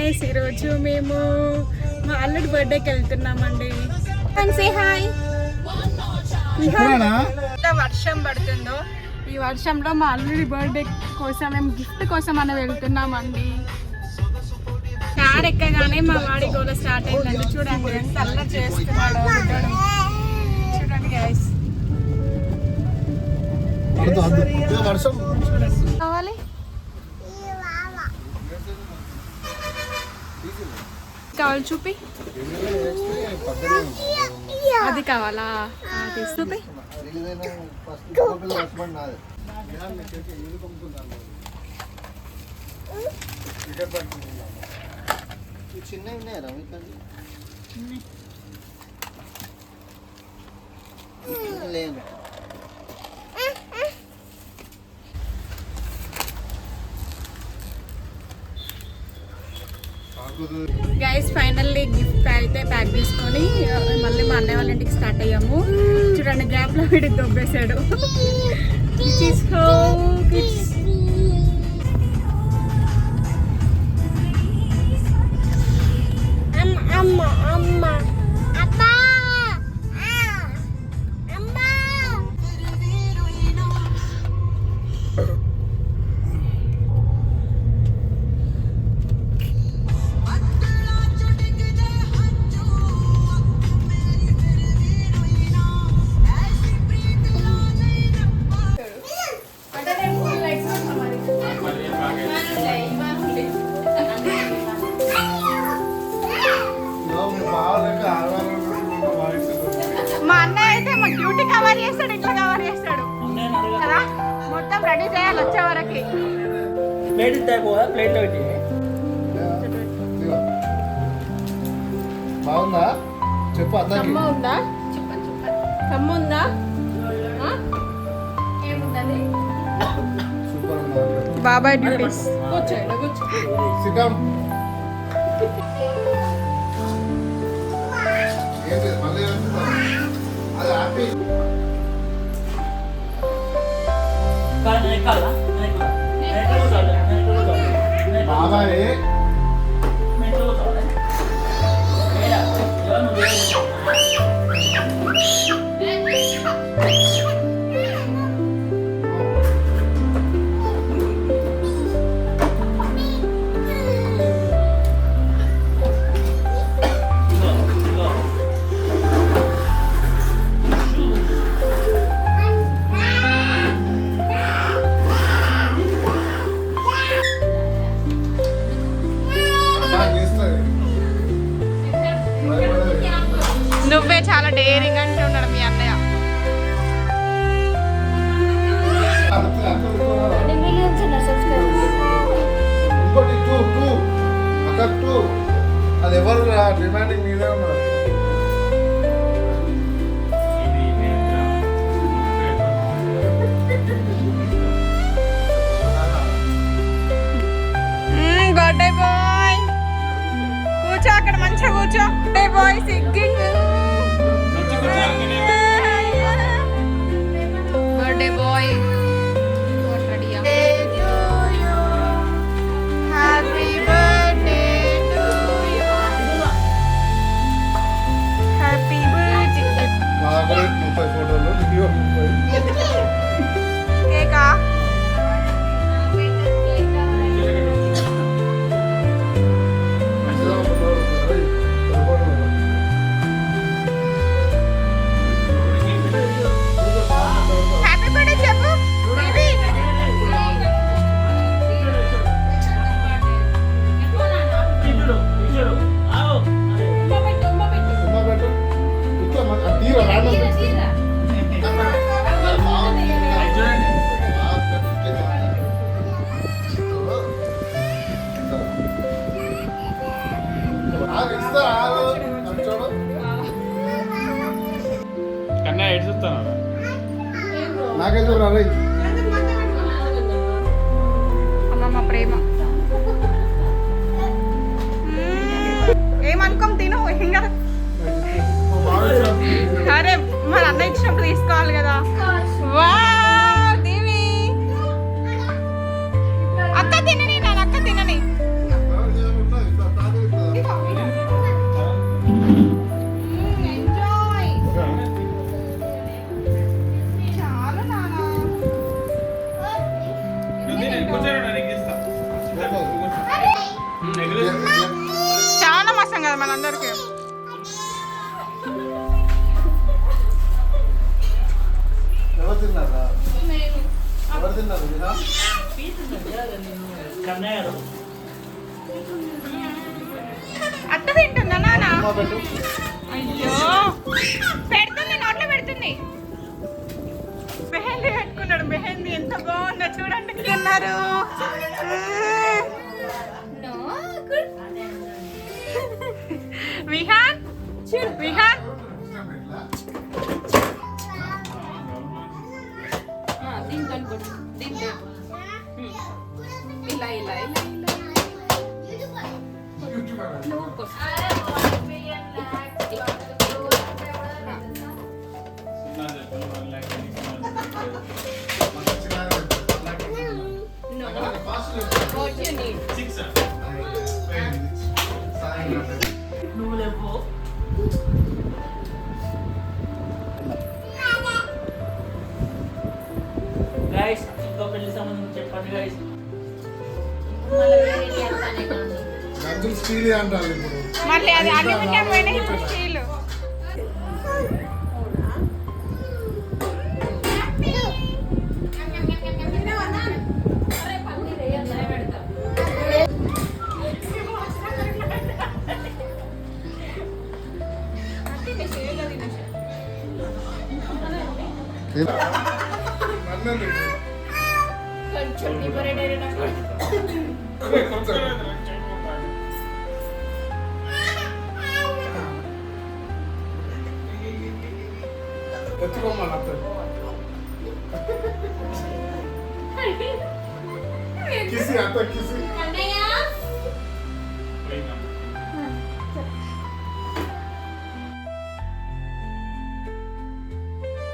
Guys, ఈరోజు మేము మా అల్లుడి బర్త్డేకి వెళ్తున్నామండి. హాయ్. వర్షం పడుతుందో, ఈ వర్షంలో మా అల్లుడి బర్త్డే కోసం మేము గిఫ్ట్ కోసం అని వెళ్తున్నామండి. కార్ ఎక్కగానే మా వాడి గోల స్టార్ట్ అయిందండి. చూడండి ఎంత అల్లరి చేస్తున్నాడు. చూడండి గైస్, కావాలి కావాలి చూపి, అది కావాలా చూపి. లేదు గైస్, ఫైనల్లీ గిఫ్ట్ అయితే ప్యాక్ చేసుకొని మళ్ళీ మా అన్నయ్య వాళ్ళ ఇంటికి స్టార్ట్ అయ్యాము. చూడండి గ్యాప్లో వీడికి దొబ్బేశాడు. మా అన్నయ్య అయితే మా డ్యూటీ కవర్ చేస్తాడు, ఇట్లా కవర్ చేస్తాడు కదా. మొత్తం రెడీ చేయాలి వచ్చే వరకు. బాగుందా చెప్పు. కమ్మ ఉందా? కమ్మ ఉందా? ఏముందని బాబాయ్ డ్యూటీస్. బాబాయ్ నువ్వే చాలా డేరింగ్ అంటున్నాడు మీ అన్నయ్య. అది ఎవరు డిమాండింగ్ మీదే ఉన్నారు. బర్త్డే బాయ్ కూర్చో, అక్కడ మంచిగా కూర్చో. బర్త్డే బాయ్ సిగ్గింగ్. Birthday boy happy birthday to you, happy birthday. 30 ఫోటోలు కేకా కన్నా ఎటు చూస్తాను నాకైతే అమ్మమ్మ ప్రేమ. ఏమనుకోం తిను ఇంకా. అరే మన అన్న ఇచ్చినప్పుడు తీసుకోవాలి కదా. వా దేవి అక్క తినని, నాన్న అక్క తినని. చాలా మోసం కదా మనందరికి. ఎవరు తిన్నారా? ఎవరు తిన్నారు? వినా? అత్త తింటుందా నాన్న? అమ్మ పెట్టు. అయ్యో పెడుతుంది, నోట్లో పెడుతుంది. మెహందీ పెట్టుకున్నాడు. మెహందీ ఎంత బాగుందో చూడండి. తిన్నారు విహాన్. విహాన్ ఇలా ఇలా ఇలా గైస్ ఇంకో పెళ్లి సంబంధం చెప్పండి గైస్. గంజులు స్టీల్ అంటారు ఇప్పుడు. మళ్ళీ అది అల్యూమినియం పోయినా ఇప్పుడు స్టీల్. ఎత్తుకోమని అత్తది. కిసి అత్త కిసి.